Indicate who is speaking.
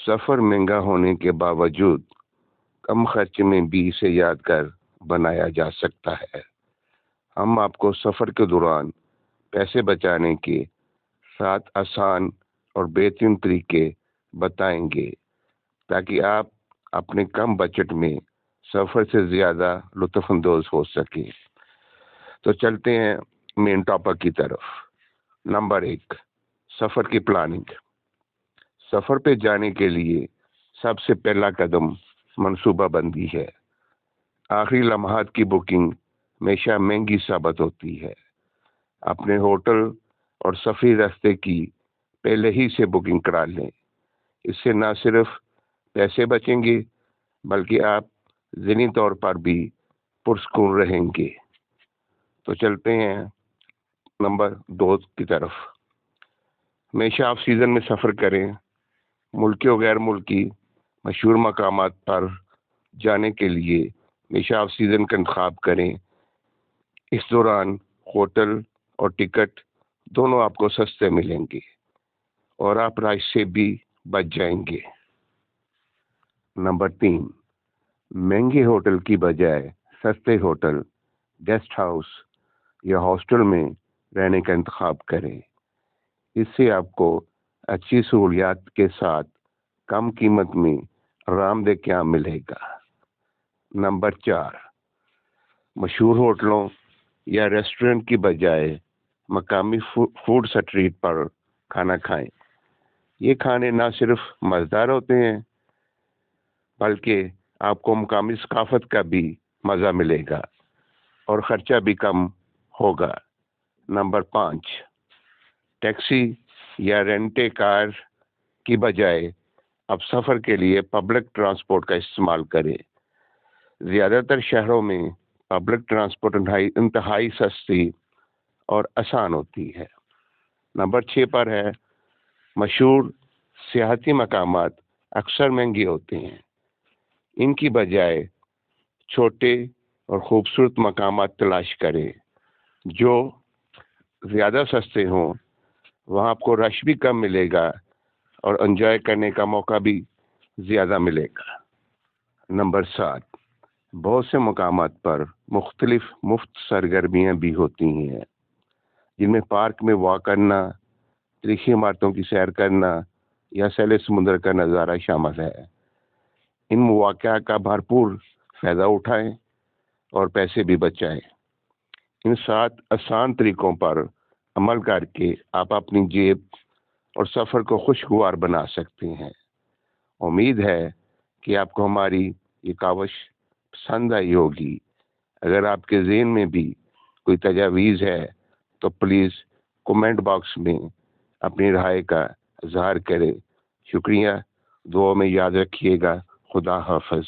Speaker 1: سفر مہنگا ہونے کے باوجود کم خرچ میں بھی اسے یادگار بنایا جا سکتا ہے۔ ہم آپ کو سفر کے دوران پیسے بچانے کے 7 آسان اور بہترین طریقے بتائیں گے تاکہ آپ اپنے کم بجٹ میں سفر سے زیادہ لطف اندوز ہو سکے۔ تو چلتے ہیں مین ٹاپک کی طرف۔ نمبر 1، سفر کی پلاننگ۔ سفر پہ جانے کے لیے سب سے پہلا قدم منصوبہ بندی ہے۔ آخری لمحات کی بکنگ ہمیشہ مہنگی ثابت ہوتی ہے۔ اپنے ہوٹل اور سفری راستے کی پہلے ہی سے بکنگ کرا لیں۔ اس سے نہ صرف پیسے بچیں گے بلکہ آپ ذہنی طور پر بھی پرسکون رہیں گے۔ تو چلتے ہیں نمبر 2 کی طرف۔ ہمیشہ آف سیزن میں سفر کریں۔ ملکی و غیر ملکی مشہور مقامات پر جانے کے لیے ہمیشہ آف سیزن کا انتخاب کریں۔ اس دوران ہوٹل اور ٹکٹ دونوں آپ کو سستے ملیں گے اور آپ رش سے بھی بچ جائیں گے۔ نمبر 3، مہنگے ہوٹل کی بجائے سستے ہوٹل، گیسٹ ہاؤس یا ہاسٹل میں رہنے کا انتخاب کریں۔ اس سے آپ کو اچھی سہولیات کے ساتھ کم قیمت میں آرام دہ قیام ملے گا۔ نمبر 4، مشہور ہوٹلوں یا ریسٹورنٹ کی بجائے مقامی فوڈ اسٹریٹ پر کھانا کھائیں۔ یہ کھانے نہ صرف مزیدار ہوتے ہیں بلکہ آپ کو مقامی ثقافت کا بھی مزہ ملے گا اور خرچہ بھی کم ہوگا۔ نمبر 5، ٹیکسی یا رینٹے کار کی بجائے اب سفر کے لیے پبلک ٹرانسپورٹ کا استعمال کریں۔ زیادہ تر شہروں میں پبلک ٹرانسپورٹ انتہائی سستی اور آسان ہوتی ہے۔ نمبر 6 پر ہے، مشہور سیاحتی مقامات اکثر مہنگے ہوتے ہیں۔ ان کی بجائے چھوٹے اور خوبصورت مقامات تلاش کریں جو زیادہ سستے ہوں۔ وہاں آپ کو رش بھی کم ملے گا اور انجوائے کرنے کا موقع بھی زیادہ ملے گا۔ نمبر 7، بہت سے مقامات پر مختلف مفت سرگرمیاں بھی ہوتی ہیں جن میں پارک میں واک کرنا، تاریخی عمارتوں کی سیر کرنا یا سیل سمندر کا نظارہ شامل ہے۔ ان مواقع کا بھرپور فائدہ اٹھائیں اور پیسے بھی بچائیں۔ ان 7 آسان طریقوں پر عمل کر کے آپ اپنی جیب اور سفر کو خوشگوار بنا سکتے ہیں۔ امید ہے کہ آپ کو ہماری یہ کاوش پسند آئی ہوگی۔ اگر آپ کے ذہن میں بھی کوئی تجاویز ہے تو پلیز کومنٹ باکس میں اپنی رائے کا اظہار کریں۔ شکریہ، دعاؤں میں یاد رکھیے گا۔ خدا حافظ۔